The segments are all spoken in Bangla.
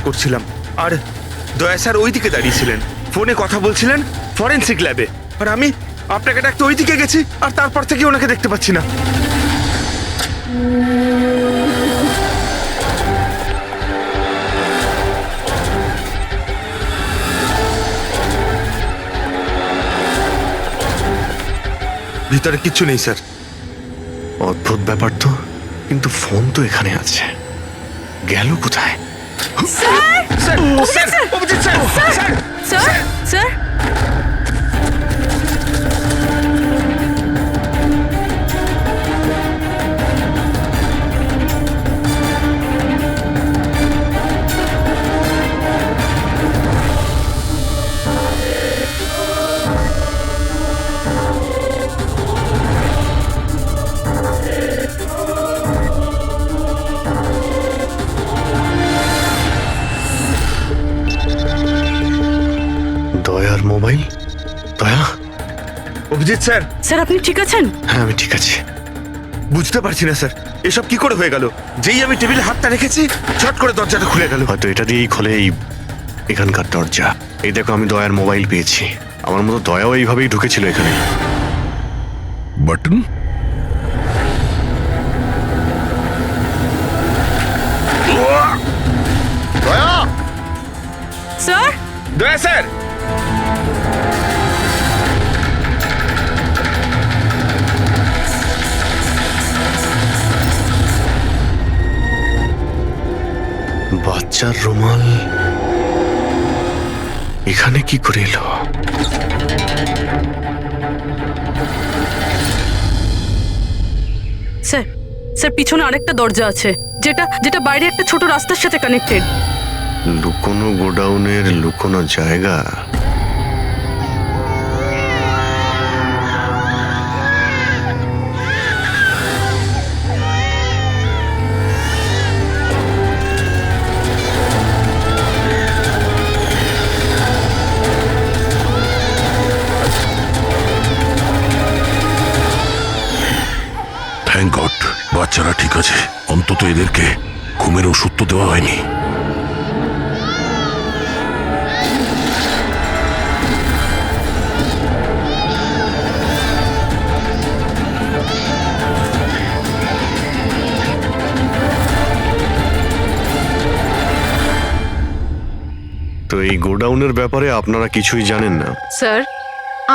করছিলাম আর দয়া স্যার ওইদিকে দাঁড়িয়েছিলেন, ফোনে কথা বলছিলেন ফরেন্সিক ল্যাবে, আর আমি আপনাকে ডাকতে ওইদিকে গেছি আর তারপর থেকে ওনাকে দেখতে পাচ্ছি না। ভিতরে কিচ্ছু নেই স্যার। অদ্ভুত ব্যাপার তো, কিন্তু ফোন তো এখানে আছে, গেল কোথায়? Sir sir sir Abhijit sir sir sir sir দয়ার মোবাইল। দয়া, অভিজিৎ স্যার। স্যার আপনি ঠিক আছেন? হ্যাঁ আমি ঠিক আছি। বুঝতে পারছি না স্যার, এসব কি করে হয়ে গেল? যেই আমি টেবিলে হাতটা রেখেছি ছট করে দরজাটা খুলে গেল। হয়তো এটা দিয়েই খোলে এই এখানকার দরজা। এই দেখো, আমি দয়ার মোবাইল পেয়েছি। আমার মতো দয়াও এইভাবেই ঢুকেছিল এখানে। বাটন দয়া, স্যার দয়া স্যার। বাচ্চার রুমাল এখানে কি করে এলো? স্যার স্যার পিছনে আরেকটা দরজা আছে, যেটা যেটা বাইরে একটা ছোট রাস্তার সাথে কানেক্টেড। লুকোনো গোডাউনের লুকোনো জায়গা। থ্যাংক গড, বাচ্চারা ঠিক আছে। অন্তত এদেরকে ঘুমের ওষুধ তো দেওয়া হয়নি। তো এই গোডাউনের ব্যাপারে আপনারা কিছুই জানেন না? স্যার,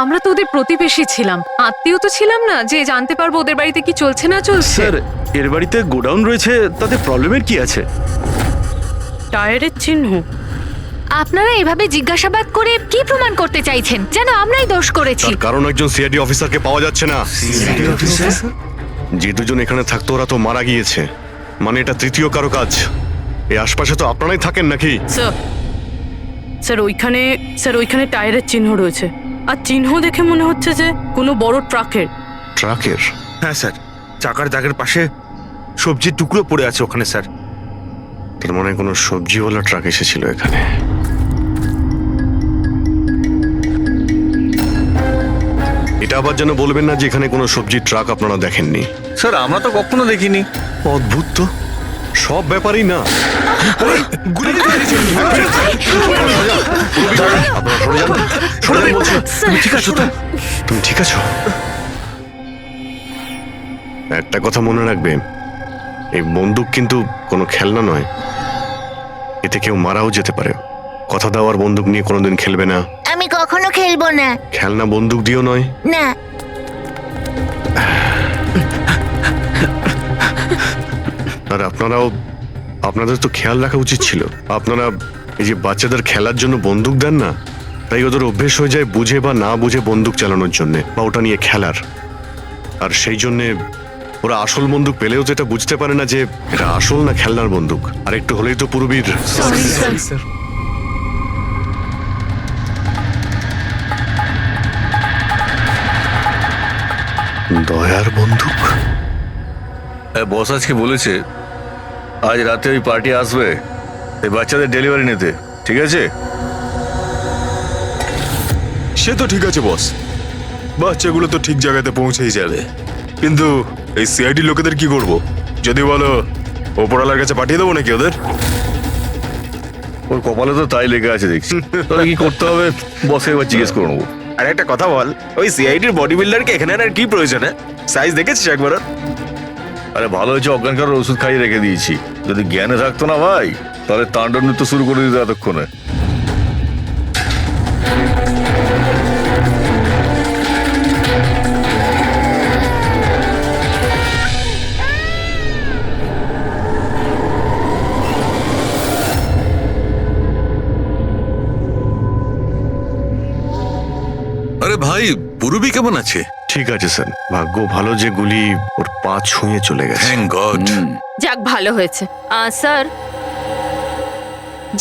আমরা তো ওদের প্রতিবেশী ছিলাম, আত্মীয় তো ছিলাম না যে জানতে পারবো ওদের বাড়িতে কি চলছে না চলছে। স্যার, এর বাড়িতে গোডাউন রয়েছে, তাতে প্রবলেমের কি আছে? টায়ারের চিহ্ন। আপনারা এভাবে জিজ্ঞাসাবাদ করে কি প্রমাণ করতে চাইছেন? যেন আমরাই দোষ করেছি। তার কারণ একজন সিআইডি অফিসারকে পাওয়া যাচ্ছে না। যে দুজন এখানে থাকতো ওরা তো মারা গিয়েছে, মানে এটা তৃতীয় কারো কাজ। এই আশপাশে তো আপনারাই থাকেন নাকি? স্যার স্যার ওইখানে টায়ারের চিহ্ন রয়েছে, আর চিহ্ন দেখে মনে হচ্ছে যে কোনো বড় ট্রাকের। ট্রাকের? হ্যাঁ স্যার, চাকার দাগের পাশে সবজির টুকরো পড়ে আছে ওখানে স্যার। তার মানে কোনো সবজিওয়ালা ট্রাক এসেছিল এখানে। এটা আবার যেন বলবেন না যে এখানে কোনো সবজির ট্রাক আপনারা দেখেননি। স্যার, আমরা তো কখনো দেখিনি। অদ্ভুত তো, সব ব্যাপারই না। আপনারা সরে যান, সরে যান বলছি। তুমি ঠিক আছো তো? তুমি ঠিক আছো? একটা কথা মনে রাখবে, এই বন্দুক কিন্তু কোনো খেলনা নয়। এতে কেউ মারাও যেতে পারে। কথা দেওয়ার বন্দুক নিয়ে কোনোদিন খেলবে না। আমি কখনো খেলবো না। খেলনা বন্দুক দিয়েও নয়। না। আর আপনাদের তো খেয়াল রাখা উচিত ছিল। আপনারা এই যে বাচ্চাদের খেলার জন্য বন্দুক দেন না, তাই ওদের অভ্যেস হয়ে যায় বুঝে বা না বুঝে বন্দুক চালানোর জন্য বা ওটা নিয়ে খেলার। আর সেই জন্যে ওরা আসল বন্দুক পেলেও তো এটা বুঝতে পারে না যে এটা আসল না খেলনার বন্দুক। আর একটু হলেই তো পুরবীর দয়ার বন্দুক। বস আজকে বলেছে আজ রাতে ওই পার্টি আসবে এই বাচ্চাদের ডেলিভারি নিতে, ঠিক আছে? সে তো ঠিক আছে বস, বাচ্চাগুলো তো ঠিক জায়গাতে পৌঁছেই যাবে। কিন্তু এই সিআইডি লোকেদের কি করব? যদি বলো ওপরওয়ালার কাছে পাঠিয়ে দেবো নাকি ওদের? ওর কপালে তো তাই লেগে আছে দেখছি। তাহলে কি করতে হবে বসে একবার জিজ্ঞেস করে নেবো। আর একটা কথা বল, ওই সিআইডির বডি বিল্ডারকে এখানে আর কি প্রয়োজন? সাইজ দেখেছিস একবার? আরে ভালো হয়েছে অজ্ঞান করার ওষুধ খাইয়ে রেখে দিয়েছি। যদি জ্ঞানে থাকতো না ভাই, তাহলে তাণ্ডব নৃত্য শুরু করে দিত এতক্ষণে। আরে ভাই, পূর্বী কেমন আছে? ঠিক আছে স্যার, ভাগ্য ভালো যে গুলি ওর পা ছুঁয়ে চলে গেছে। Thank god. যাক ভালো হয়েছে। স্যার,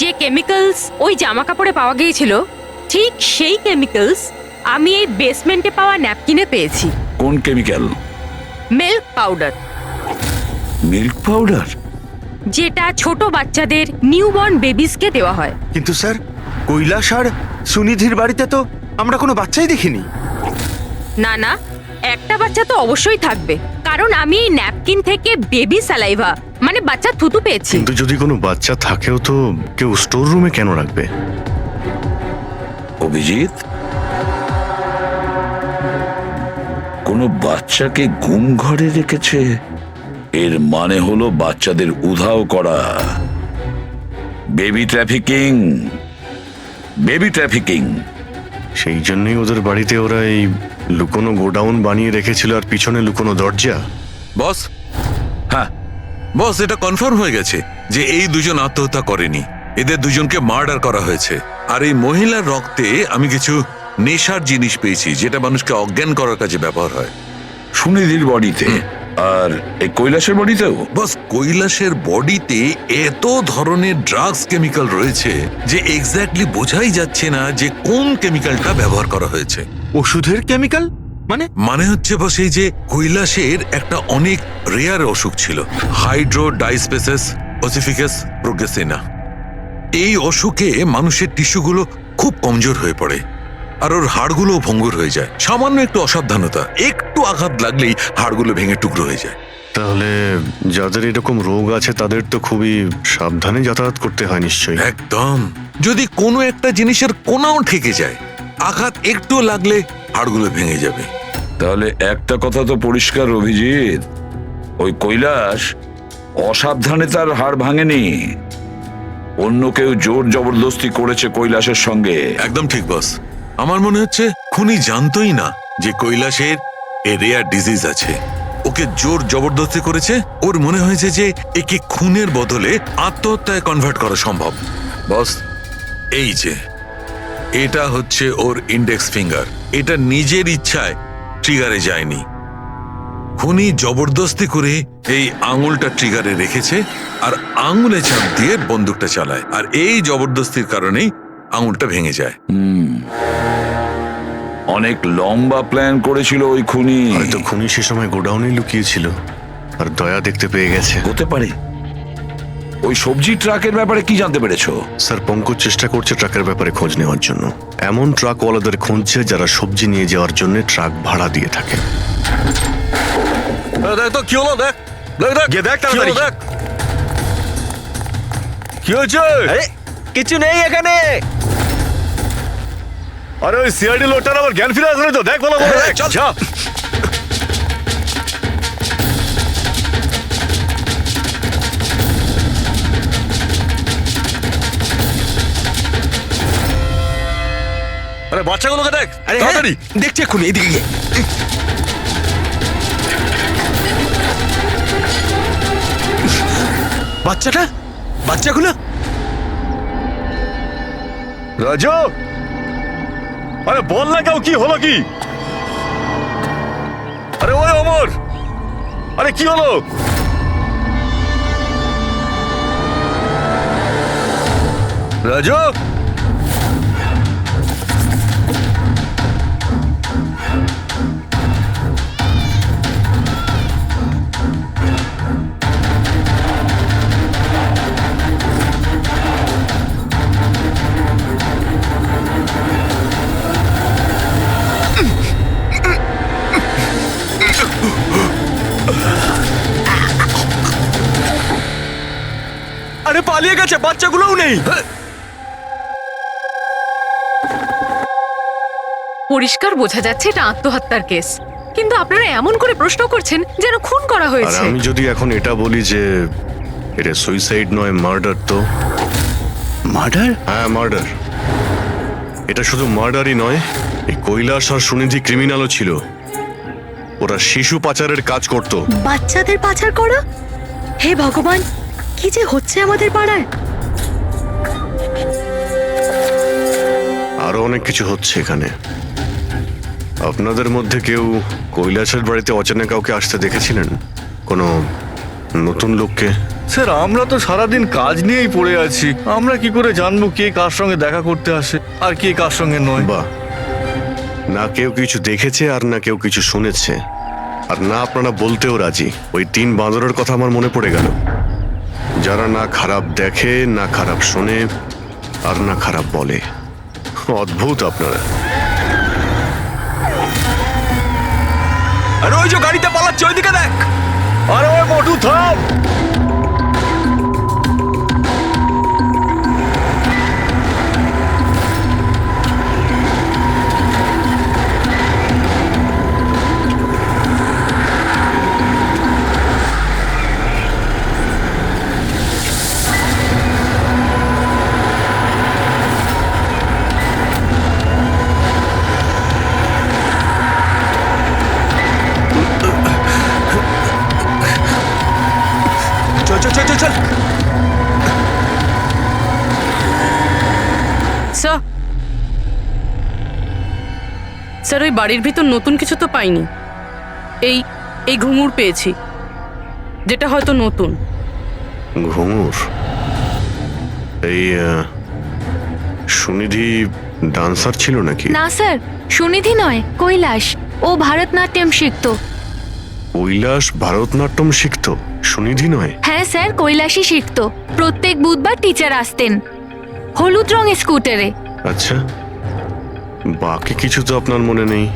যে কেমিক্যালস ওই জামা কাপড়ে পাওয়া গিয়েছিল ঠিক সেই কেমিক্যালস আমি এই বেসমেন্টে পাওয়া ন্যাপকিনে পেয়েছি। কোন chemical? Milk powder, milk powder? যেটা ছোট বাচ্চাদের নিউবর্ন বেবিসকে দেওয়া হয়। কিন্তু স্যার, কৈলাস আর সুনিধির বাড়িতে তো আমরা কোনো বাচ্চাই দেখিনি। না না, একটা বাচ্চা তো অবশ্যই থাকবে, কারণ আমি এই ন্যাপকিন থেকে বেবি স্যালাইভা মানে বাচ্চা থুতু পেয়েছি। কিন্তু যদি কোনো বাচ্চা থাকেও তো কেউ স্টোর রুমে কেন রাখবে? অভিজিৎ, কোনো বাচ্চাকে গুম ঘরে রেখেছে, এর মানে হলো বাচ্চাদের উধাও করা। Baby trafficking, baby trafficking. সেই জন্যই ওদের বাড়িতে ওরা এই লুকোনো গোডাউন বানিয়ে রেখেছিল আর পিছনে লুকোনো দরজা। বস, হ্যাঁ বস, এটা কনফার্ম হয়ে গেছে যে এই দুজন আত্মহত্যা করেনি, এদের দুজনকে মার্ডার করা হয়েছে। আর এই মহিলার রক্তে আমি কিছু নেশার জিনিস পেয়েছি যেটা মানুষকে অজ্ঞান করার কাজে ব্যবহার হয়। সুনিধির বডিতে আর এই কৈলাসের বডিতেও? বস, কৈলাসের বডিতে এত ধরনের ড্রাগস কেমিক্যাল রয়েছে যে এক্স্যাক্টলি বোঝাই যাচ্ছে না যে কোন কেমিক্যালটা ব্যবহার করা হয়েছে। ওষুধের কেমিক্যাল মানে হচ্ছে বস, এই যে কৈলাসের একটা অনেক রেয়ার অসুখ ছিল, হাইড্রোডাইস্পেসিস ওসিফিকাস প্রোগ্রেসিনা। এই অসুখে মানুষের টিস্যুগুলো খুব কমজোর হয়ে পড়ে আর ওর হাড়গুলো ভঙ্গুর হয়ে যায়। সামান্য একটু অসাবধানতা, একটু আঘাত লাগলেই হাড়গুলো ভেঙে টুকরো হয়ে যায়। তাহলে যাদের এরকম রোগ আছে তাদের তো খুবই সাবধানে যাতায়াত করতে হয় নিশ্চয়ই। একদম, যদি কোনো একটা জিনিসের কোনাও ঠেকে যায়, আঘাত একটু লাগলে হাড়গুলো ভেঙে যাবে। তাহলে একটা কথা তো পরিষ্কার অভিজিৎ, ওই কৈলাস অসাবধানে তার হাড় ভাঙেনি, অন্য কেউ জোর জবরদস্তি করেছে কৈলাসের সঙ্গে। একদম ঠিক বস, আমার মনে হচ্ছে খুনি জানতোই না যে কৈলাসের এ রেয়ার ডিজিজ আছে। ওকে জোর জবরদস্তি করেছে, ওর মনে হয়েছে যে একে খুনের বদলে আত্মহত্যায় কনভার্ট করা সম্ভব। বস, এই যে এটা হচ্ছে ওর ইন্ডেক্স ফিঙ্গার, এটা নিজের ইচ্ছায় ট্রিগারে যায়নি। খুনি জবরদস্তি করে এই আঙুলটা ট্রিগারে রেখেছে আর আঙুলে চাপ দিয়ে বন্দুকটা চালায়, আর এই জবরদস্তির কারণেই আঙুলটা ভেঙে যায়। অনেক লম্বা প্ল্যান করেছিল ওই খুনি। হয়তো খুনি সে সময় গোডাউনে লুকিয়েছিল আর দয়া দেখতে পেয়ে গেছে। হতে পারে। ওই সবজি ট্রাকের ব্যাপারে কি জানতে পেরেছো? স্যার, পঙ্কজ চেষ্টা করছে ট্রাকের ব্যাপারে খোঁজ নেওয়ার জন্য। এমন ট্রাকওয়ালাদের খুঁজছে যারা সবজি নিয়ে যাওয়ার জন্য ট্রাক ভাড়া দিয়ে থাকে। দেখ তো কি হলো, দেখ দেখ দেখ গিয়ে দেখ কি হলো, তাড়াতাড়ি। দেখ কি হয়েছে। কিছু নেই এখানে। আরে ওই সিআইডি লোকটার আবার জ্ঞান ফিরে আসলে তো, দেখ ভালো করে, দেখ, চল। যা। আরে বাচ্চাগুলোকে দেখ, আরে তাড়াতাড়ি। দেখছি এক্ষুনি, এদিকে গিয়ে। বাচ্চাগুলো রাজু, আরে বল না কেউ, কি হলো কি? আরে ওই অমর, আরে কি হলো? রাজু, আরে পালিয়ে গেছে, বাচ্চাগুলোও নেই। পরিষ্কার বোঝা যাচ্ছে এটা আত্মহত্যার কেস, কিন্তু আপনারা এমন করে প্রশ্ন করছেন যেন খুন করা আর হয়েছে। আমি যদি এখন এটা বলি যে এটা সুইসাইড নয় মার্ডার, তো মার্ডার? হ্যাঁ মার্ডার। এটা শুধু মার্ডারই নয়, এই কৈলাস আর সুনিধি ক্রিমিনালও ছিল। ওরা শিশু পাচারের কাজ করত। বাচ্চাদের পাচার করা? হে ভগবান, কি যে হচ্ছে আমাদের পাড়ায়। আরো অনেক কিছু হচ্ছে এখানে। আপনাদের মধ্যে কেউ কৈলাসের বাড়িতে অচেনা কাউকে আসতে দেখেছিলেন? কোনো নতুন লোককে? স্যার, আমরা তো সারাদিন কাজ নিয়েই পড়ে আছি। আমরা কি করে জানবো কে কার সঙ্গে দেখা করতে আসে আর কে কার সঙ্গে নয়? বাহ, না কেউ কিছু দেখেছে আর না কেউ কিছু শুনেছে, আর না আপনারা বলতেও রাজি। ওই 3 বাঁদরের কথা আমার মনে পড়ে গেল, যারা না খারাপ দেখে, না খারাপ শোনে, আর না খারাপ বলে। অদ্ভুত আপনারা। আরে ওই যে গাড়িতে পালাচ্ছে, ওইদিকে দেখ। আরে ওই মোটু থাম! চল চল চল চল চল। স্যার, স্যার ওই বাড়ির ভিতর নতুন কিছু তো পাইনি। এই এই ঘুঙুর পেয়েছি, যেটা হয়তো নতুন। ঘুঙুর? এই সুনিধি ডান্সার ছিল নাকি? না স্যার, সুনিধি নয়, কৈলাস। ও ভারতনাট্যম শিখতো। কৈলাস ভারতনাট্যম শিখতো, সুনিধি নয়? হ্যাঁ স্যার, কৈলাসই শিখতো। প্রত্যেক বুধবার টিচার আসতেন হলুদ রঙের স্কুটারে। আচ্ছা, বাকি কিছু তো আপনার মনে নেই।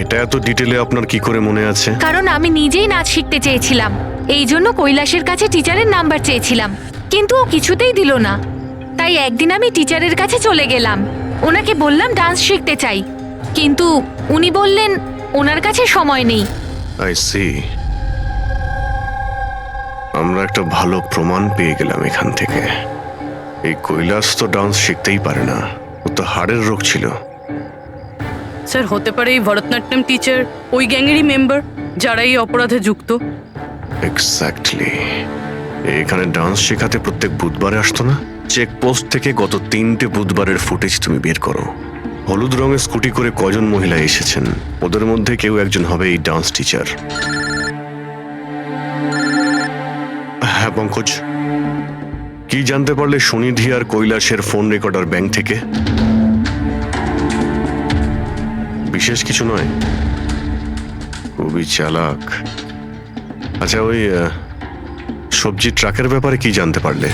এটা এত ডিটেলে আপনার কি করে মনে আছে? কারণ আমি নিজেই নাচ শিখতে চেয়েছিলাম, এই জন্য কৈলাসের কাছে টিচারের নাম্বার চেয়েছিলাম, কিন্তু ও কিছুতেই দিল না। তাই একদিন আমি টিচারের কাছে চলে গেলাম, ওনাকে বললাম ডান্স শিখতে চাই, কিন্তু উনি বললেন ওনার কাছে সময় নেই। I see. আমরা একটা ভালো প্রমাণ পেয়ে গেলাম এখান থেকে। এই কৈলাস তো ডান্স শিখতেই পারে না, ও তো হাড়ের রোগ ছিল। স্যার হতে পারে এই ভরতনাট্যম টিচার ওই গ্যাংয়েরই মেম্বার যারা এই অপরাধে যুক্ত। এক্স্যাক্টলি। এখানে ডান্স শেখাতে প্রত্যেক বুধবারে আসতো না? চেকপোস্ট থেকে গত 3টে বুধবারের ফুটেজ তুমি বের করো। হলুদ রঙের স্কুটি করে কজন মহিলা এসেছেন, ওদের মধ্যে কেউ একজন হবে এই ডান্স টিচার। হ্যাঁ পঙ্কজ, কি জানতে পারলে সুনিধি আর কৈলাসের ফোন রেকর্ডার ব্যাংক থেকে? বিশেষ কিছু নয়, খুবই চালাক। আচ্ছা, ওই সবজি ট্রাকের ব্যাপারে কি জানতে পারলে?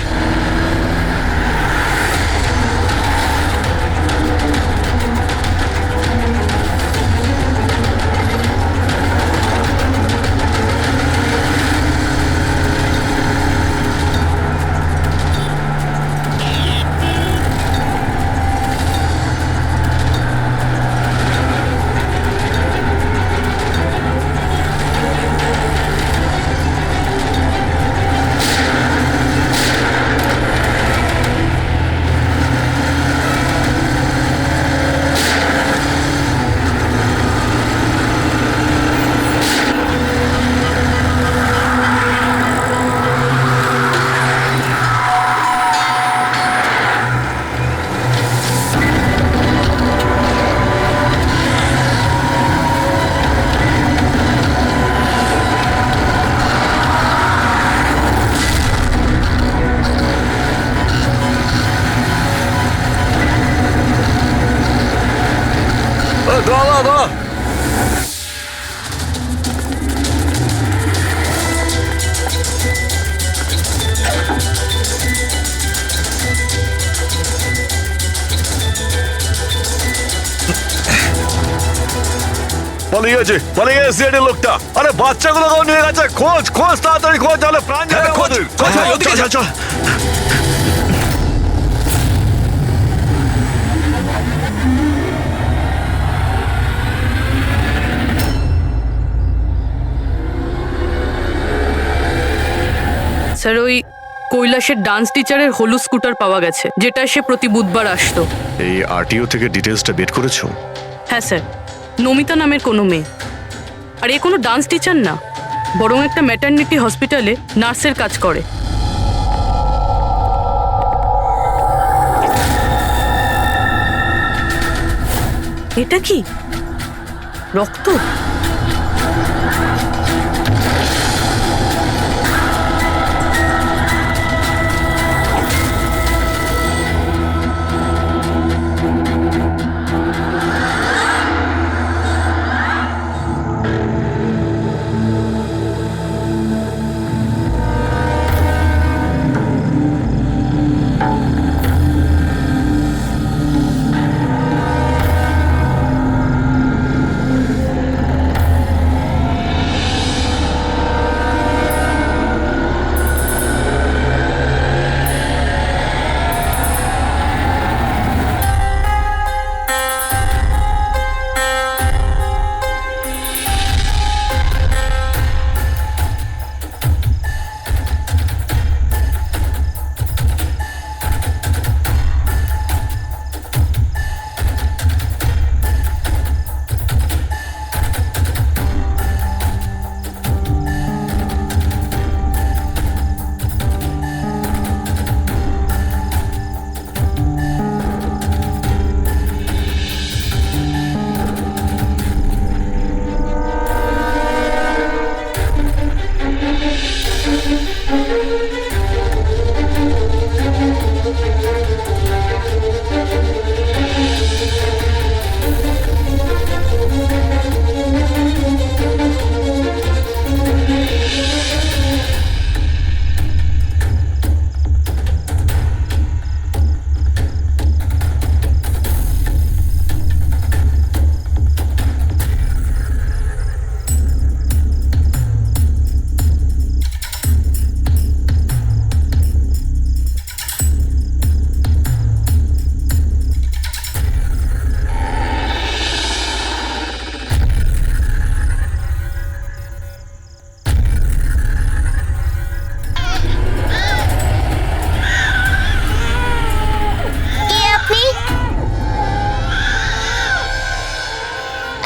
দাদা, পালিয়ে গেছে, পালিয়ে গেছে সিআইডি লোকটা। আরে বাচ্চাগুলোকেও নিয়ে গেছে। খোঁজ খোঁজ, তাড়াতাড়ি খোঁজ, তাহলে প্রাণ যাবে আমাদের। চল চল। স্যার ওই কৈলাসের ডান্স টিচারের হলুদ স্কুটার পাওয়া গেছে, যেটা সে প্রতি বুধবার আসতো। এই আরটিও থেকে ডিটেলসটা বের করেছো? হ্যাঁ স্যার, নমিতা নামের কোনো মেয়ে। আর এ কোনো ডান্স টিচার না, বরং একটা ম্যাটারনিটি হসপিটালে নার্সের কাজ করে। এটা কি রক্ত?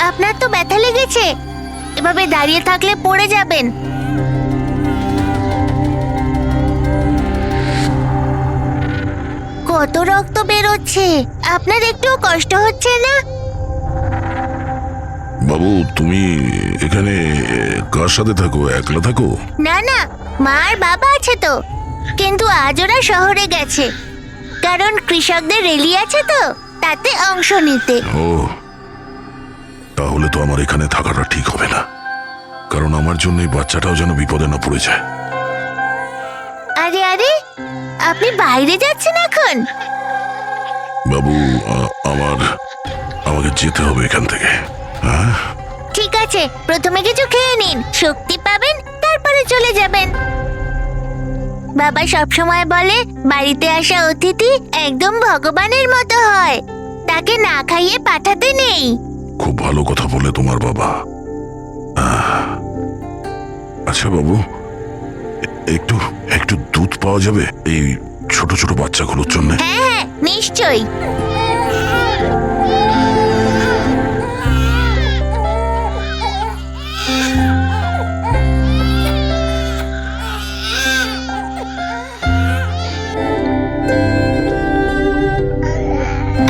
আপনার তো ব্যথা লেগেছে, এভাবে দাঁড়িয়ে থাকলে পড়ে যাবেন। কত রক্ত বেরোচ্ছে, আপনার একটু কষ্ট হচ্ছে না? বাবু, তুমি এখানে কার সাথে থাকো? একলা থাকো? না না, মা আর বাবা আছে তো, কিন্তু আজ ওরা শহরে গেছে, কারণ কৃষকদের র্যালি আছে তো, তাতে অংশ নিতে। ও, তাহলে তো আমার এখানে থাকাটা ঠিক হবে না, কারণ আমার জন্য এই বাচ্চাটাও যেন বিপদে না পড়ে যায়। আরে আরে, আপনি বাইরে যাচ্ছেন এখন? বাবু, আমাকে যেতে হবে এখান থেকে। হ্যাঁ, ঠিক আছে, প্রথমে কিছু খেয়ে নিন, শক্তি পাবেন, তারপরে চলে যাবেন। বাবা সবসময় বলে বাড়িতে আসা অতিথি একদম ভগবানের মতো হয়, তাকে না খাইয়ে পাঠাতে নেই। খুব ভালো কথা বলে তোমার বাবা। আচ্ছা বাবু, একটু একটু দুধ পাওয়া যাবে এই ছোট ছোট বাচ্চাগুলোর জন্য? হ্যাঁ হ্যাঁ, নিশ্চয়ই।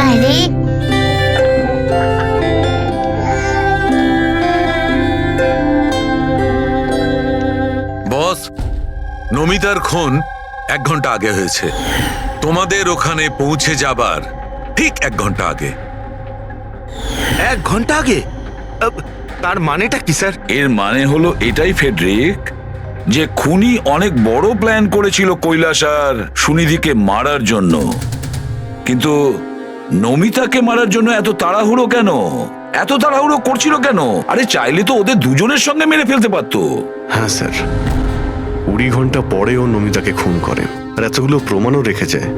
আরে, বস, নমিতার খুন 1 ঘন্টা আগে হয়েছে, তোমাদের ওখানে পৌঁছে যাবার ঠিক 1 ঘন্টা আগে। 1 ঘন্টা আগে? তার মানেটা কি স্যার? এর মানে হলো এটাই ফেডরিক, যে খুনি অনেক বড় প্ল্যান করেছিল কৈলাস আর সুনিধিকে মারার জন্য, কিন্তু নমিতাকে মারার জন্য এত তাড়াহুড়ো কেন? এত তাড়াহুড়ো করছিল কেন? আরে চাইলে তো ওদের দুজনের সঙ্গে মেরে ফেলতে পারতো। হ্যাঁ স্যার, 20 ঘন্টা পরে ও নমিতাকে খুন করে, আর এতগুলো প্রমাণও রেখে যায়।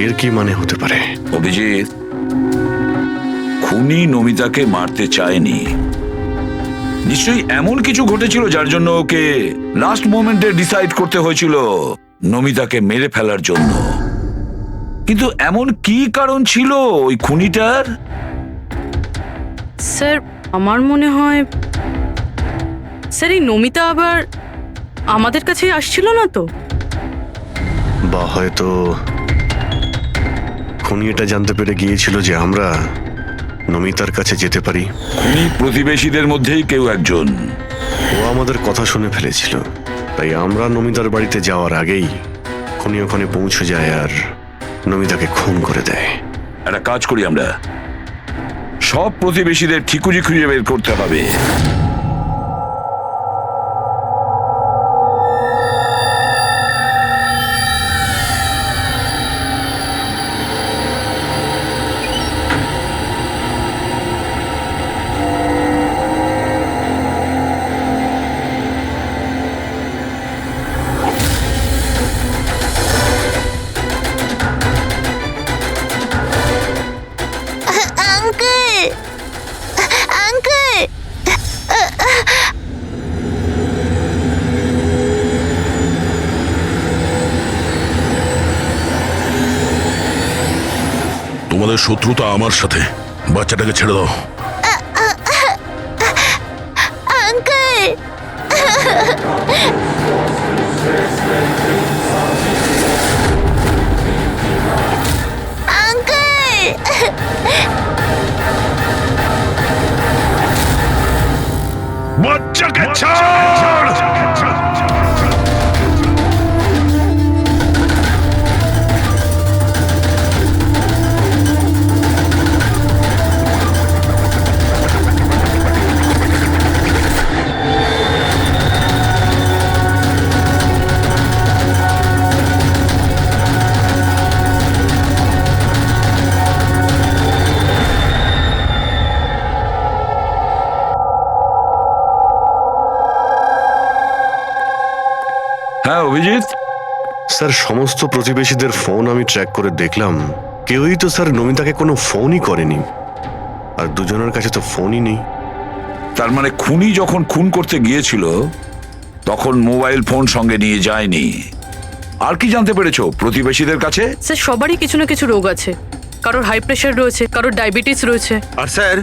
এর কি মানে হতে পারে? অভিজিৎ, খুনি নমিতাকে মারতে চায়নি, নিশ্চয়ই এমন কিছু ঘটেছিল যার জন্য ওকে লাস্ট মোমেন্টে ডিসাইড করতে হয়েছিল নমিতাকে মেরে ফেলার জন্য। কিন্তু এমন কি কারণ ছিল ওই খুনিটার? স্যার আমার মনে হয় স্যার এই নমিতা আবার আমাদের কাছে আসছিল না তো? বা হয়তো খুনি এটা জানতে পেরে গিয়েছিল যে আমরা নমিতার কাছে যেতে পারি। খুনি প্রতিবেশীদের মধ্যেই কেউ একজন। ও আমাদের কথা শুনে ফেলেছিল, তাই আমরা নমিতার বাড়িতে যাওয়ার আগেই খুনি ওখানে পৌঁছে যায় আর নমিতাকে খুন করে দেয়। একটা কাজ করি, আমরা সব প্রতিবেশীদের ঠিকুজি খুঁজে বের করতে হবে। আঙ্কেল, আঙ্কেল, তোমাদের শত্রুতা আমার সাথে। বাচ্চাটাকে ছেড়ে দাও। আঙ্কেল, আঙ্কেল, বাচ্চাকে ছাড়! হ্যাঁ অভিজিৎ, স্যার সমস্ত প্রতিবেশীদের ফোন আমি ট্র্যাক করে দেখলাম, কেউই তো স্যার নমিতাকে কোনো ফোনই করেনি, আর দুজনের কাছে তো ফোনই নেই। তার মানে খুনি যখন খুন করতে গিয়েছিল তখন মোবাইল ফোন সঙ্গে নিয়ে যায়নি। আর কি জানতে পেরেছো প্রতিবেশীদের কাছে? স্যার সবারই কিছু না কিছু রোগ আছে, কারোর হাই প্রেশার রয়েছে, কারোর ডায়াবেটিস রয়েছে। আর স্যার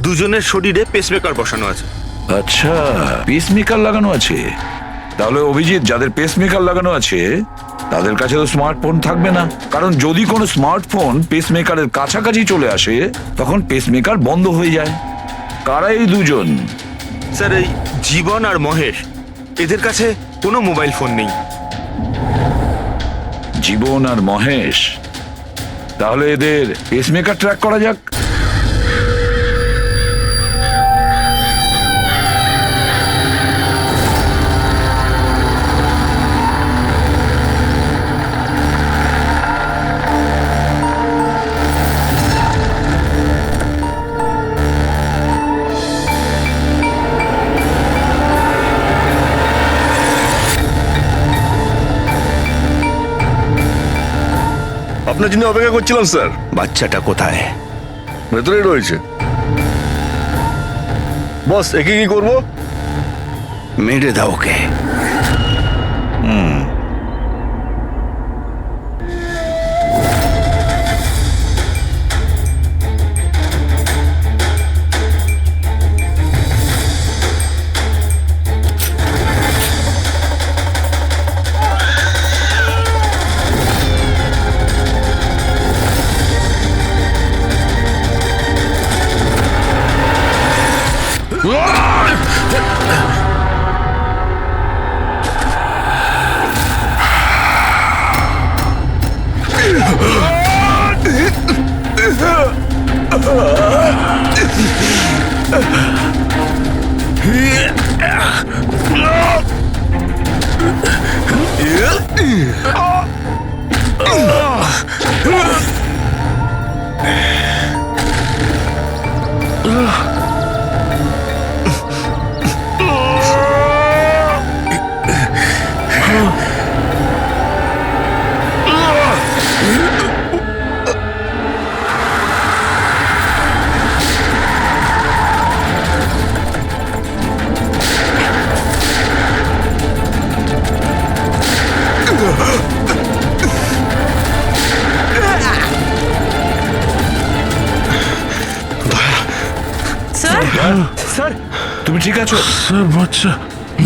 দুজনের শরীরে পেসমেকার বসানো আছে। আচ্ছা, পেসমেকার লাগানো আছে। তাহলে অভিজিৎ, যাদের পেসমেকার লাগানো আছে তাদের কাছে তো স্মার্টফোন থাকবে না, কারণ যদি কোনো স্মার্টফোন পেসমেকারের কাছাকাছি চলে আসে তখন পেসমেকার বন্ধ হয়ে যায়। কারা এই দুজন? স্যার এই জীবন আর মহেশ, এদের কাছে কোনো মোবাইল ফোন নেই। জীবন আর মহেশ, তাহলে এদের পেসমেকার ট্র্যাক করা যাক। আপনার জন্য অপেক্ষা করছিলাম স্যার। বাচ্চাটা কোথায়? ভেতরেই রয়েছে। বস, একে কি করবো? মেরে দাও ওকে। ঠিক আছো? বাচ্চা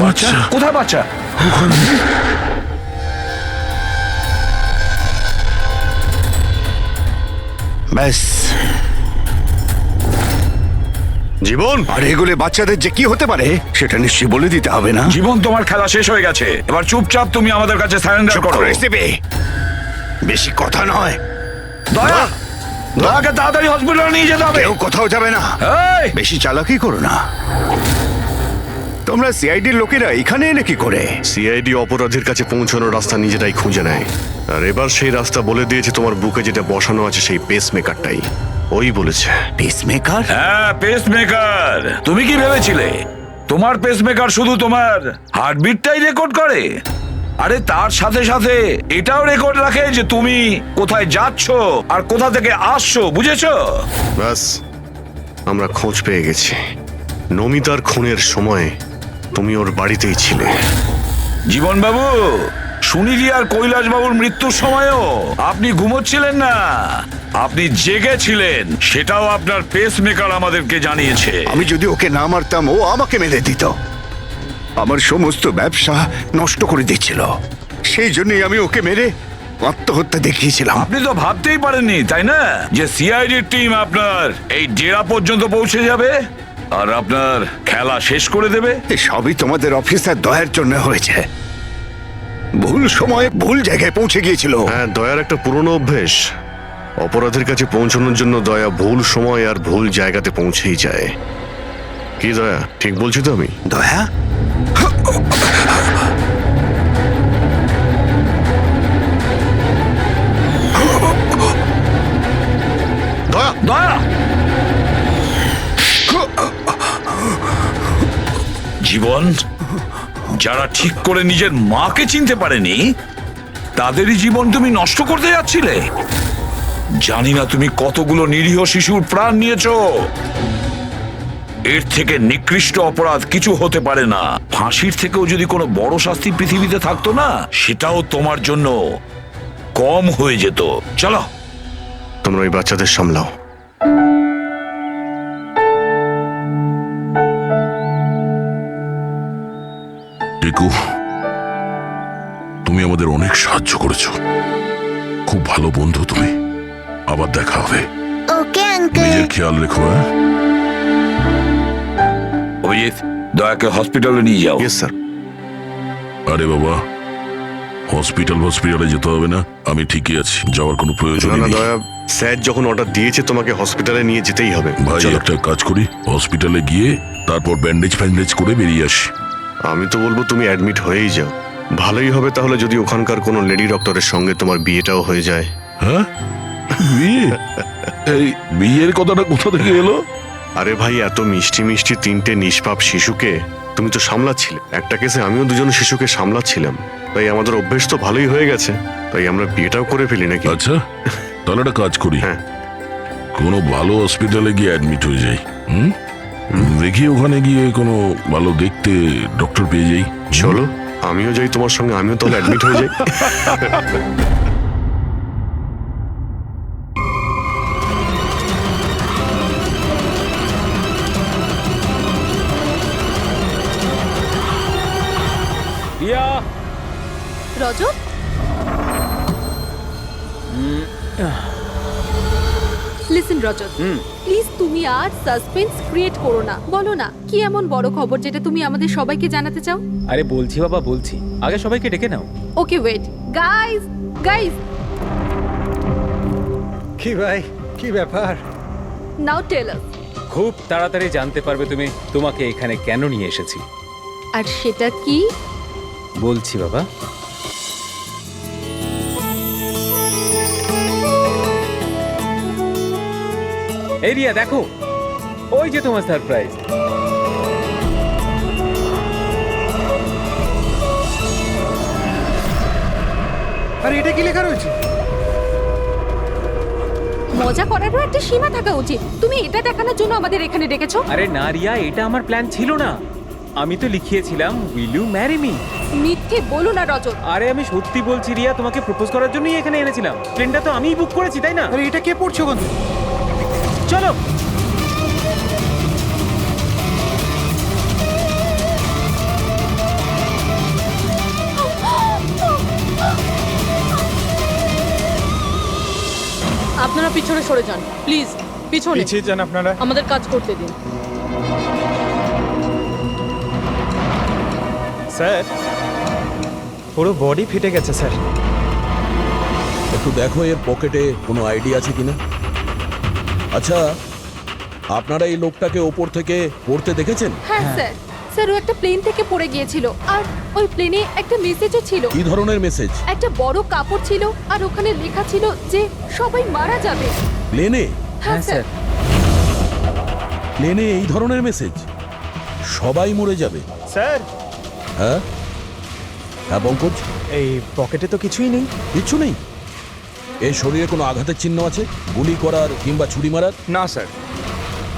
বাচ্চা কোথায় বাচ্চা? ব্যাস, জীবন, আর এগুলো বাচ্চাদের যে কি হতে পারে সেটা নিশ্চয়ই বলে দিতে হবে না? জীবন, তোমার খেলা শেষ হয়ে গেছে, এবার চুপচাপ তুমি আমাদের কাছে সারেন্ডার চুপ করো। করে দেবে, বেশি কথা নয়। দয়া, দয়াকে তাড়াতাড়ি হসপিটালে নিয়ে যেতে হবে। কেউ কোথাও যাবে না, এই, বেশি চালাকি করো না। তোমরা সিআইডির লোকেরা এখানে এলে কি করে? সিআইডি অপরাধীর কাছে পৌঁছানোর রাস্তা নিজেরাই খুঁজে নেয়, আর এবার সেই রাস্তা বলে দিয়েছে তোমার বুকে যেটা বসানো আছে সেই পেসমেকারটাই। ওই বলেছে। পেসমেকার? হ্যাঁ, পেসমেকার। তুমি কি ভেবেছিলে তোমার পেসমেকার শুধু তোমার হার্টবিটটাই রেকর্ড করে? আরে তার সাথে সাথে এটাও রেকর্ড রাখে যে তুমি কোথায় যাচ্ছ আর কোথা থেকে আসছো, বুঝেছো? ব্যাস, আমরা খোঁজ পেয়ে গেছি। নমিতার খুনের সময় তুমি ওর বাড়িতেই ছিলে। জীবন বাবু, সুনীতি আর কৈলাস বাবুর মৃত্যুর সময়ও আপনি ঘুমোচ্ছিলেন না, আপনি জেগেছিলেন। সেটাও আপনার পেসমেকার আমাদেরকে জানিয়েছে। আমি যদি ওকে না মারতাম ও আমাকে মেরে দিত, আমার সমস্ত ব্যবসা নষ্ট করে দিচ্ছিল। সেই জন্যই আমি ওকে মেরে আত্মহত্যা দেখিয়েছিলাম। আপনি তো ভাবতেই পারেননি, তাই না, যে সিআইডির টিম আপনার এই ডেরা পর্যন্ত পৌঁছে যাবে আর আপনার খেলা শেষ করে দেবে। সবই তোমাদের অফিসার দয়ার জন্য হয়েছে। ভুল সময়ে ভুল জায়গায় পৌঁছে গিয়েছিল। হ্যাঁ, দয়ার একটা পুরনো অভ্যেস। অপরাধের কাছে পৌঁছানোর জন্য দয়া ভুল সময় আর ভুল জায়গাতে পৌঁছেই যায়। কি দয়া, ঠিক বলছি তো আমি? দয়া, দয়া, দয়া, জীবন, যারা ঠিক করে নিজের মাকে চিনতে পারেনি তাদেরই জীবন তুমি নষ্ট করতে যাচ্ছিলে। জানি না তুমি কতগুলো নিরীহ শিশুর প্রাণ নিয়েছো। এর থেকে নিকৃষ্ট অপরাধ কিছু হতে পারে না। ফাঁসির থেকেও যদি কোনো বড় শাস্তি পৃথিবীতে থাকতো না, সেটাও তোমার জন্য কম হয়ে যেত। চলো, তোমরা ওই বাচ্চাদের সামলাও। টিকু, তুমি আমাদের অনেক সাহায্য করেছো, খুব ভালো বন্ধু তুমি। আবার দেখা হবে। Okay uncle. নিজের খেয়াল রেখো। হ্যাঁ, অভিজিৎ, দয়াকে হসপিটালে নিয়ে যাও। Yes sir. আরে বাবা, হসপিটালে যেতে হবে না, আমি ঠিকই আছি, যাওয়ার কোনো প্রয়োজন না না নেই। দয়া, স্যার যখন অর্ডার দিয়েছে তোমাকে হসপিটালে নিয়ে যেতেই হবে। ভাই, চলো। একটা কাজ করি, হসপিটালে গিয়ে তারপর ব্যান্ডেজ ফ্যান্ডেজ করে বেরিয়ে আসি। আমি তো বলবো তুমি অ্যাডমিট হয়েই যাও। ভালোই হবে তাহলে যদি ওখানকার কোনো লেডি ডক্টরের সঙ্গে তোমার বিয়েটাও হয়ে যায়। হ্যাঁ, বিয়ে? এই বিয়ের কথাটা কোথা থেকে এলো? আরে ভাই, এত মিষ্টি মিষ্টি তিনটে নিষ্পাপ শিশুকে তুমি তো সামলাচ্ছিলে। একটা কেসে আমিও দুজন শিশুকে সামলাচ্ছিলাম, তাই আমাদের অভ্যেস তো ভালোই হয়ে গেছে। তাই আমরা বিয়েটাও করে ফেলি নাকি? আচ্ছা, তাহলে একটা কাজ করি, হ্যাঁ, কোনো ভালো হসপিটালে গিয়ে অ্যাডমিট হয়ে যাই। দেখি ওখানে গিয়ে কোনো ভালো দেখতে ডক্টর পেয়ে যাই। চলো আমিও যাই তোমার সঙ্গে, আমিও তাহলে অ্যাডমিট হয়ে যাই। রজত, লিসেন রজত, প্লিজ তুমি আর সাসপেন্স ক্রিয়েট করো না। বলো না কি এমন বড় খবর যেটা তুমি আমাদের সবাইকে জানাতে চাও? আরে বলছি বাবা, বলছি, আগে সবাইকে ডেকে নাও। ওকে ওয়েট, গাইস গাইস, কি ভাই, কি ব্যাপার? নাও টেল আস। খুব তাড়াতাড়ি জানতে পারবে তুমি তোমাকে এখানে কেন নিয়ে এসেছি। আর সেটা কি? বলছি বাবা। এই রিয়া, দেখো, ওই যে তোমার সারপ্রাইজ। আরে এটা কি লেখা রয়েছে? মজা করারও একটা সীমা থাকা উচিত। তুমি এটা দেখানোর জন্য আমাদের এখানে ডেকেছো? আরে না রিয়া, এটা আমার প্ল্যান ছিল না। আমি তো লিখিয়েছিলাম উইল ইউ ম্যারি মি। মিথ্যে বলো না রজত। আরে আমি সত্যি বলছি রিয়া, তোমাকে প্রপোজ করার জন্যই এখানে এনেছিলাম। ট্রেনটা তো আমিই বুক করেছি, তাই না? আরে এটা কে পড়ছো কোন? চলো। আপনারা পিছনে সরে যান প্লিজ, পিছনে পিছিয়ে যান আপনারা। আমাদের কাজ করতে দিন। স্যার পুরো বডি ফেটে গেছে স্যার। একটু দেখো এর পকেটে কোনো আইডি আছে কিনা। আচ্ছা, আপনারা এই লোকটাকে ওপর থেকে পড়তে দেখেছেন? হ্যাঁ স্যার, স্যার ও একটা প্লেন থেকে পড়ে গিয়েছিল আর ওই প্লেনে একটা মেসেজও ছিল। কি ধরনের মেসেজ? একটা বড় কাপড় ছিল আর ওখানে লেখা ছিল যে সবাই মারা যাবে। প্লেনে? হ্যাঁ স্যার। প্লেনে এই ধরনের মেসেজ? সবাই মরে যাবে? স্যার হ্যাঁ হ্যাঁ পঙ্কজ, এই পকেটে তো কিছুই নেই। কিচ্ছু নেই? এই শরীরে কোনো আঘাতের চিহ্ন আছে, গুলি করার কিংবা ছুরি মারার? না স্যার,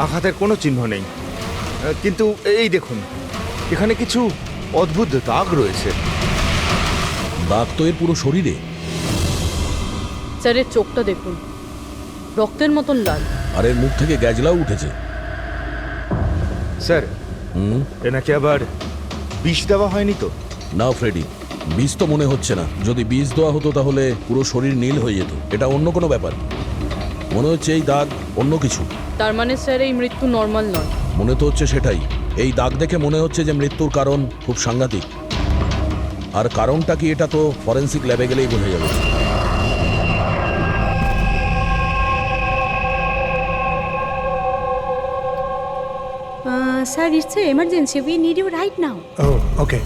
আঘাতের কোনো চিহ্ন নেই, কিন্তু এই দেখুন এখানে কিছু অদ্ভুত দাগ রয়েছে। দাগ তো এর পুরো শরীরে। স্যার এর চোখটা দেখুন, রক্তের মতন লাল। আর এর মুখ থেকে গ্যাজলাও উঠেছে। স্যার এনাকে আবার বিষ দেওয়া হয়নি তো? না ফ্রেডি, বিষ তো মনে হচ্ছে না। যদি বিষ দেওয়া হতো তাহলে পুরো শরীর নীল হয়ে যেত। এটা অন্য কোনো ব্যাপার। মনে হচ্ছে এই দাগ অন্য কিছু। তার মানে স্যার এই মৃত্যু নর্মাল নয়। মনে তো হচ্ছে সেটাই। এই দাগ দেখে মনে হচ্ছে যে মৃত্যুর কারণ খুব সাংঘাতিক। আর কারণটা কি এটা তো ফরেন্সিক ল্যাবে গেলেই বোঝা যাবে। Sir, it's emergency, we need you right now. ও ওকে।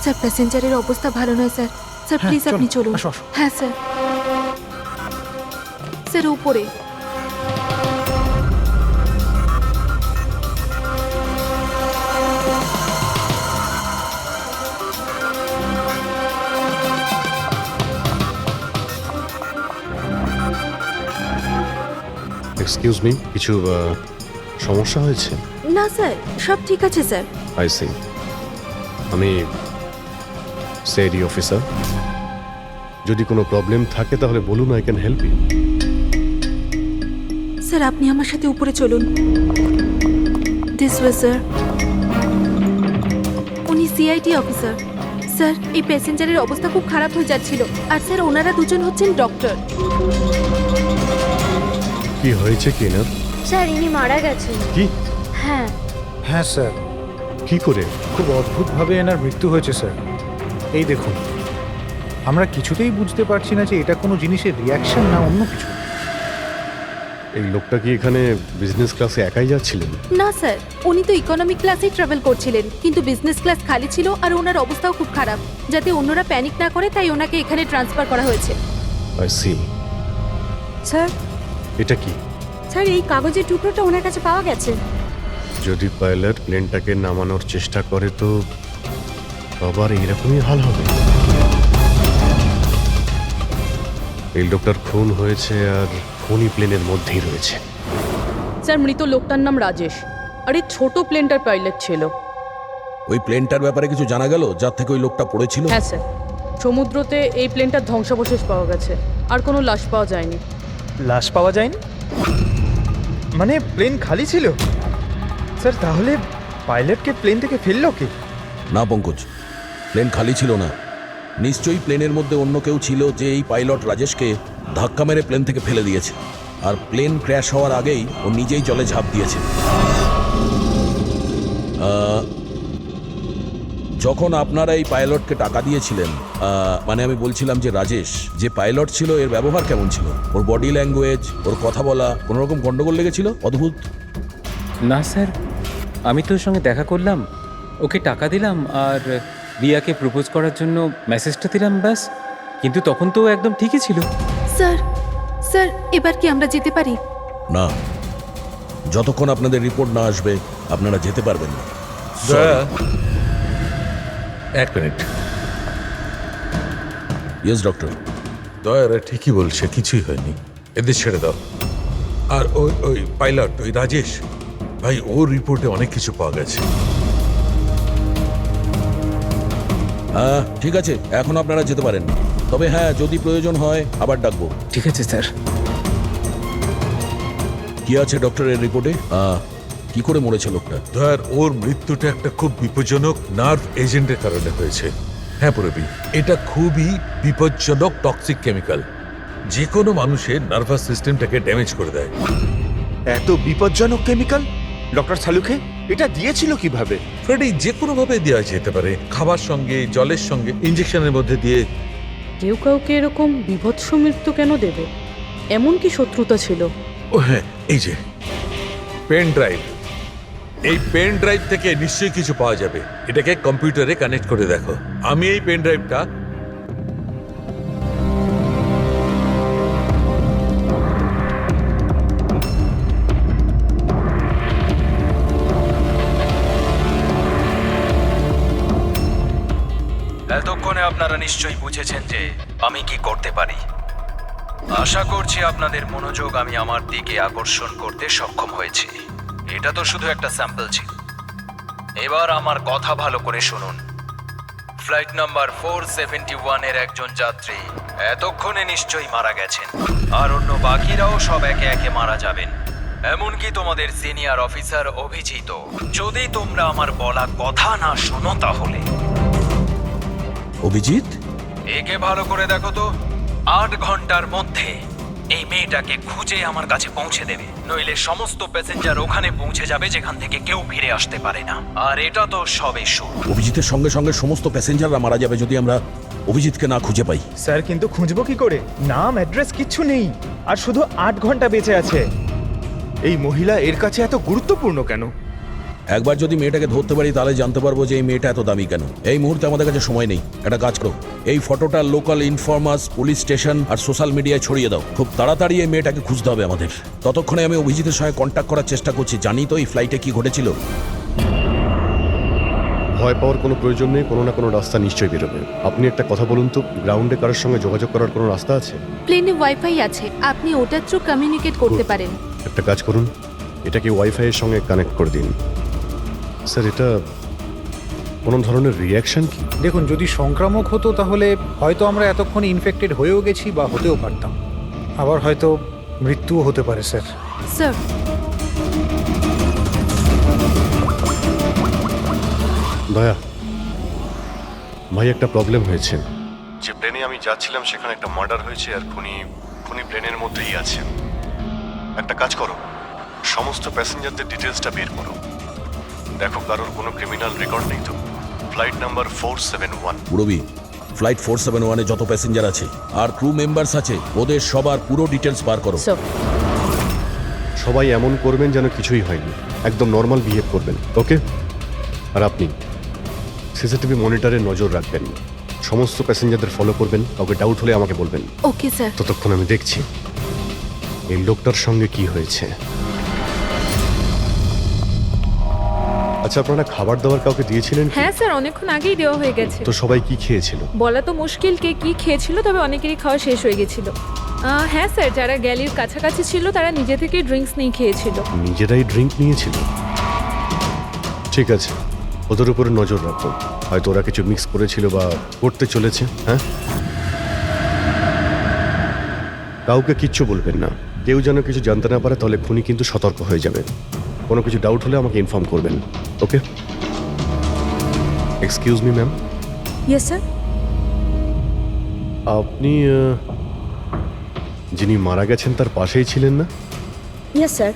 স্যার প্যাসেঞ্জারের অবস্থা ভালো নয় স্যার। স্যার হ্যাঁ, প্লিজ আপনি চলুন, চলুন। আসো, আসো। হ্যাঁ স্যার। স্যার উপরে। এক্সকিউজ মি, কিছু সমস্যা হয়েছে? না স্যার, সব ঠিক আছে স্যার। I see. আমি সিআইডি অফিসার। যদি কোনো প্রবলেম থাকে তাহলে বলুন, I can help you. Sir আপনি আমার সাথে উপরে চলুন। This way sir. উনি সিআইডি অফিসার। স্যার এই প্যাসেঞ্জারের অবস্থা খুব খারাপ হয়ে যাচ্ছিল। আর স্যার ওনারা দুজন হচ্ছেন ডক্টর। কি হয়েছে কি না? স্যার ইনি মারা গেছেন। কি? হ্যাঁ হ্যাঁ স্যার, কি করে? খুব অদ্ভুতভাবে এনার মৃত্যু হয়েছে স্যার। এই দেখুন, আমরা কিছুতেই বুঝতে পারছি না যে এটা কোনো জিনিসের রিয়াকশন না অন্য কিছু। এই লোকটা কি এখানে বিজনেস ক্লাসে একাই যাচ্ছিলেন? না স্যার, উনি তো ইকোনমিক ক্লাসেই ট্রাভেল করছিলেন, কিন্তু বিজনেস ক্লাস খালি ছিল আর ওনার অবস্থাও খুব খারাপ। যাতে অন্যরা প্যানিক না করে তাই ওনাকে এখানে ট্রান্সফার করা হয়েছে। I C. স্যার, এটা কি? স্যার এই কাগজের টুকরোটা ওনার কাছে পাওয়া গেছে। যদি পাইলট প্লেনটাকে নামানোর চেষ্টা করে তো আবার এইরকমই হাল হবে। এই লোকটার খুন হয়েছে আর খুনি প্লেনের মধ্যেই রয়েছে। স্যার মৃত লোকটার নাম রাজেশ, আর এই ছোট প্লেনটার পাইলট ছিল। ওই প্লেনটার ব্যাপারে কিছু জানা গেল যার থেকে ওই লোকটা পড়েছিল? হ্যাঁ স্যার, সমুদ্রতে এই প্লেনটার ধ্বংসাবশেষ পাওয়া গেছে, আর কোনো লাশ পাওয়া যায়নি। লাশ পাওয়া যায়নি মানে প্লেন খালি ছিল? স্যার তাহলে পাইলটকে প্লেন থেকে ফেললো কি? না পঙ্কজ, প্লেন খালি ছিল না। নিশ্চয়ই প্লেনের মধ্যে অন্য কেউ ছিল যে এই পাইলট রাজেশকে ধাক্কা মেরে প্লেন থেকে ফেলে দিয়েছে। আর প্লেন ক্র্যাশ হওয়ার আগেই ও নিজেই জলে ঝাঁপ দিয়েছে। যখন আপনারা এই পাইলটকে টাকা দিয়েছিলেন, মানে আমি বলছিলাম যে রাজেশ যে পাইলট ছিল এর ব্যবহার কেমন ছিল? ওর বডি ল্যাঙ্গুয়েজ, ওর কথা বলা, কোনো রকম গন্ডগোল লেগেছিল? অদ্ভুত। না স্যার, আমি তো ওর সঙ্গে দেখা করলাম, ওকে টাকা দিলাম আর রিয়াকে প্রপোজ করার জন্য মেসেজটা দিলাম, ব্যাস। কিন্তু তখন তো একদম ঠিকই ছিল। স্যার, স্যার এবার কি আমরা যেতে পারি? না, যতক্ষণ আপনাদের রিপোর্ট না আসবে আপনারা যেতে পারবেন না। এক মিনিট। Yes doctor. দয়ারা ঠিকই বলছে, কিছুই হয়নি, এদের ছেড়ে দাও। আর ওই ওই পাইলট, ওই রাজেশ ভাই, ওর রিপোর্টে অনেক কিছু পাওয়া গেছে। হ্যাঁ ঠিক আছে, এখন আপনারা যেতে পারেন। তবে হ্যাঁ, যদি প্রয়োজন হয় আবার ডাকবো। ঠিক আছে স্যার। কি আছে ডক্টরের রিপোর্টে? কি করে মরেছে লোকটা? ধর, ওর মৃত্যুটা একটা খুব বিপজ্জনক নার্ভ এজেন্টের কারণে হয়েছে। হ্যাঁ পুরবি, এটা খুবই বিপজ্জনক টক্সিক কেমিক্যাল। যে কোনো মানুষের নার্ভাস সিস্টেমটাকে ড্যামেজ করে দেয়। এত বিপজ্জনক কেমিক্যাল ডক্টর সালুকে এটা দিয়েছিল কিভাবে? ফ্রেডি, যে কোনো ভাবে দেওয়া যেতে পারে, খাবার সঙ্গে, জলের সঙ্গে, ইঞ্জেকশনের মধ্যে দিয়ে। কেউ কাউকে এরকম বিভৎস মৃত্যু কেন দেবে? এমন কি শত্রুতা ছিল? ও হ্যাঁ, এই যে পেন ড্রাইভ, এই পেন ড্রাইভ থেকে নিশ্চয়ই কিছু পাওয়া যাবে। এটাকে কম্পিউটারে কানেক্ট করে দেখো। আমি এই পেন ড্রাইভটা এতক্ষণে আপনারা নিশ্চয়ই বুঝেছেন যে আমি কি করতে পারি। আশা করছি আপনাদের মনোযোগ আমি আমার দিকে আকর্ষণ করতে সক্ষম হয়েছি। এটা তো শুধু একটা স্যাম্পল ছিল। এবার আমার কথা ভালো করে শুনুন। ফ্লাইট নাম্বার 471 এর একজন যাত্রী এতক্ষণে নিশ্চয়ই মারা গেছেন, আর অন্য বাকিরাও সব একে একে মারা যাবেন, এমনকি তোমাদের সিনিয়র অফিসার অভিজিৎ। যদি তোমরা আমার বলা কথা না শোনো তাহলে। অভিজিৎ, একে ভালো করে দেখো তো। 8 ঘন্টার মধ্যে এই মেয়েটাকে খুঁজে আমার কাছে পৌঁছে দেবে, নইলে সমস্ত প্যাসেঞ্জার ওখানে পৌঁছে যাবে যেখান থেকে কেউ ফিরে আসতে পারে না। আর এটা তো সবে শুরু। অভিজিতের সঙ্গে সঙ্গে সমস্ত প্যাসেঞ্জাররা মারা যাবে যদি আমরা অভিজিৎকে না খুঁজে পাই। স্যার, কিন্তু খুঁজবো কি করে? নাম, অ্যাড্রেস কিচ্ছু নেই, আর শুধু 8 ঘন্টা বেঁচে আছে। এই মহিলা এর কাছে এত গুরুত্বপূর্ণ কেন? একবার যদি মেয়েটাকে ধরতে পারি তাহলে জানতে পারবো যে এই মেয়েটা এত দামি কেন। এই মুহূর্তে আমাদের কাছে সময় নেই। একটা কাজ করো, এই ফটোটা লোকাল ইনফরমার্স, পুলিশ স্টেশন আর সোশ্যাল মিডিয়ায় ছড়িয়ে দাও। খুব তাড়াতাড়ি এই মেয়েটাকে খুঁজতে হবে আমাদের। ততক্ষণে আমি অভিজিতের সঙ্গে কন্ট্যাক্ট করার চেষ্টা করছি। জানি তো এই ফ্লাইটে কি ঘটেছিল। ভয় পাওয়ার কোনো প্রয়োজন নেই, কোনো না কোনো রাস্তা নিশ্চয়ই বেরোবে। আপনি একটা কথা বলুন তো, গ্রাউন্ডে কারোর সঙ্গে যোগাযোগ করার কোনো রাস্তা আছে? প্লেনে ওয়াইফাই আছে, আপনি ওটার থ্রু কমিউনিকেট করতে পারেন। একটা কাজ করুন, এটাকে ওয়াইফাই এর সঙ্গে কানেক্ট করে দিন। স্যার, এটা কোনো ধরনের রিয়াকশন কি? দেখুন, যদি সংক্রামক হতো তাহলে হয়তো আমরা এতক্ষণে ইনফেক্টেড হয়েও গেছি বা হতেও পারতাম। আবার হয়তো মৃত্যুও হতে পারে স্যার। স্যার, দয়া ভাই, একটা প্রবলেম হয়েছে। যে প্লেনে আমি যাচ্ছিলাম সেখানে একটা মার্ডার হয়েছে, আর খুনি প্লেনের মধ্যেই আছে। একটা কাজ করো, সমস্ত প্যাসেঞ্জারদের ডিটেলসটা বের করো। দেখো কারোর কোনো ক্রিমিনাল রেকর্ড নেই তো। Flight number 471। পুরবি, ফ্লাইট 471-এ যত প্যাসেঞ্জার আছে আর ক্রু মেম্বার্স আছে, ওদের সবার পুরো ডিটেলস বার করো। সবাই এমন করবেন যেন কিছুই হয়নি, একদম নর্মাল বিহেভ করবেন, ওকে? আর আপনি সিসিটিভি মনিটরে নজর রাখবেন, সমস্ত প্যাসেঞ্জারদের ফলো করবেন। কাউকে ডাউট হলে আমাকে বলবেন। Okay sir. ততক্ষণ আমি দেখছি এই লোকটার সঙ্গে কি হয়েছে। আচ্ছা, আপনারা খাবার দাবার কাউকে দিয়েছিলেন কি? হ্যাঁ স্যার, অনেকক্ষণ আগেই দেওয়া হয়ে গেছে। তো সবাই কি খেয়েছিল? বলা তো মুশকিল কে কি খেয়েছিল, তবে অনেকেরই খাওয়া শেষ হয়ে গেছিল। হ্যাঁ স্যার, যারা গ্যালির কাছাকাছি ছিল তারা নিজে থেকে ড্রিঙ্কস নিয়ে খেয়েছিল। নিজেরাই ড্রিঙ্ক নিয়েছিল? ঠিক আছে, ওদের উপরে নজর রাখো। হয়তো ওরা কিছু মিক্স করেছিল বা করতে চলেছে। হ্যাঁ, কাউকে কিচ্ছু বলবেন না। কেউ যেন কিছু জানতে না পারে, তাহলে খুনি কিন্তু সতর্ক হয়ে যাবে। কোনো কিছু ডাউট হলে আমাকে ইনফর্ম করবেন, okay? Excuse me ma'am. Yes sir. আপনি যিনি মারা গেছেন তার পাশেই ছিলেন না? Yes sir.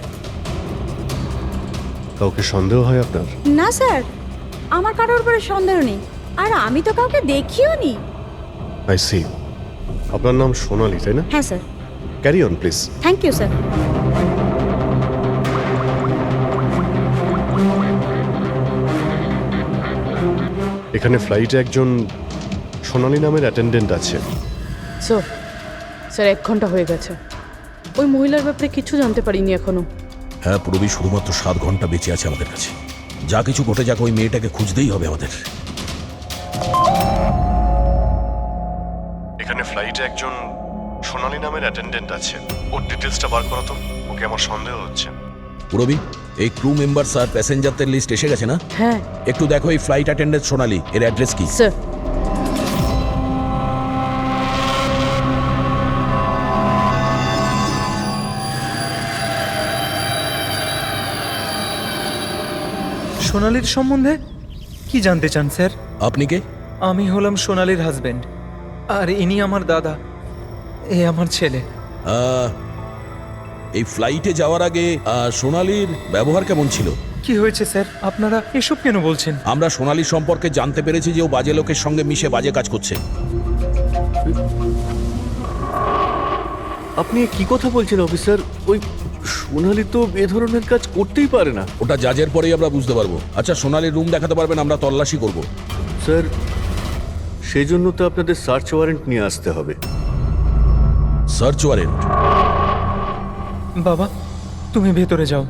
কাউকে সন্দেহ হয় আপনার? না স্যার, আমার কারোর উপরে সন্দেহ নেই, আর আমি তো কাউকে দেখিও নি। I see. আপনার নাম সোনালি, তাই না? হ্যাঁ sir. Carry on please. Thank you sir. এখানে ফ্লাইটে একজন সোনালি নামের অ্যাটেন্ডেন্ট আছে। স্যার 1 ঘন্টা হয়ে গেছে, ওই মহিলার ব্যাপারে কিছু জানতে পারিনি এখনো। হ্যাঁ পুরবি, শুধুমাত্র 7 ঘন্টা বেঁচে আছে আমাদের কাছে। যা কিছু ঘটে যাক, ওই মেয়েটাকে খুঁজতেই হবে আমাদের। এখানে ফ্লাইটে একজন সোনালি নামের অ্যাটেন্ডেন্ট আছে, ওর ডিটেলসটা বার করো তো, ওকে আমার সন্দেহ হচ্ছে। পুরবি, এই ক্রু মেম্বারস আর প্যাসেঞ্জারদের লিস্ট এসে গেছে না? হ্যাঁ। একটু দেখো এই ফ্লাইট অ্যাটেন্ডেন্ট সোনালি, এর অ্যাড্রেস কি? স্যার, সোনালির সম্বন্ধে কি জানতে চান স্যার? আপনি কে? আমি হলাম সোনালির হাজবেন্ড, আর ইনি আমার দাদা। এ আমার ছেলে। এই ফ্লাইটে যাওয়ার আগে সোনালির ব্যবহার কেমন ছিল? কি হয়েছে স্যার, আপনারা এসব কেন বলছেন? আমরা সোনালির সম্পর্কে জানতে পেরেছি যে ও বাজে লোকের সঙ্গে মিশে বাজে কাজ করছে। আপনি কি কথা বলছেন অফিসার? ওই সোনালি তো এ ধরনের কাজ করতেই পারে না। ওটা জাজের পরেই আমরা বুঝতে পারবো। আচ্ছা, সোনালির রুম দেখাতে পারবেন? আমরা তল্লাশি করব। স্যার, সেই জন্য তো আপনাদের সার্চ ওয়ারেন্ট নিয়ে আসতে হবে। Search warrant? বাবা, তুমি ভেতরে যাও।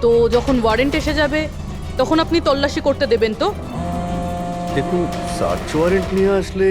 তো যখন ওয়ারেন্ট এসে যাবে তখন আপনি তল্লাশি করতে দেবেন তো? দেখুন, সার্চ ওয়ারেন্ট নিয়ে আসলে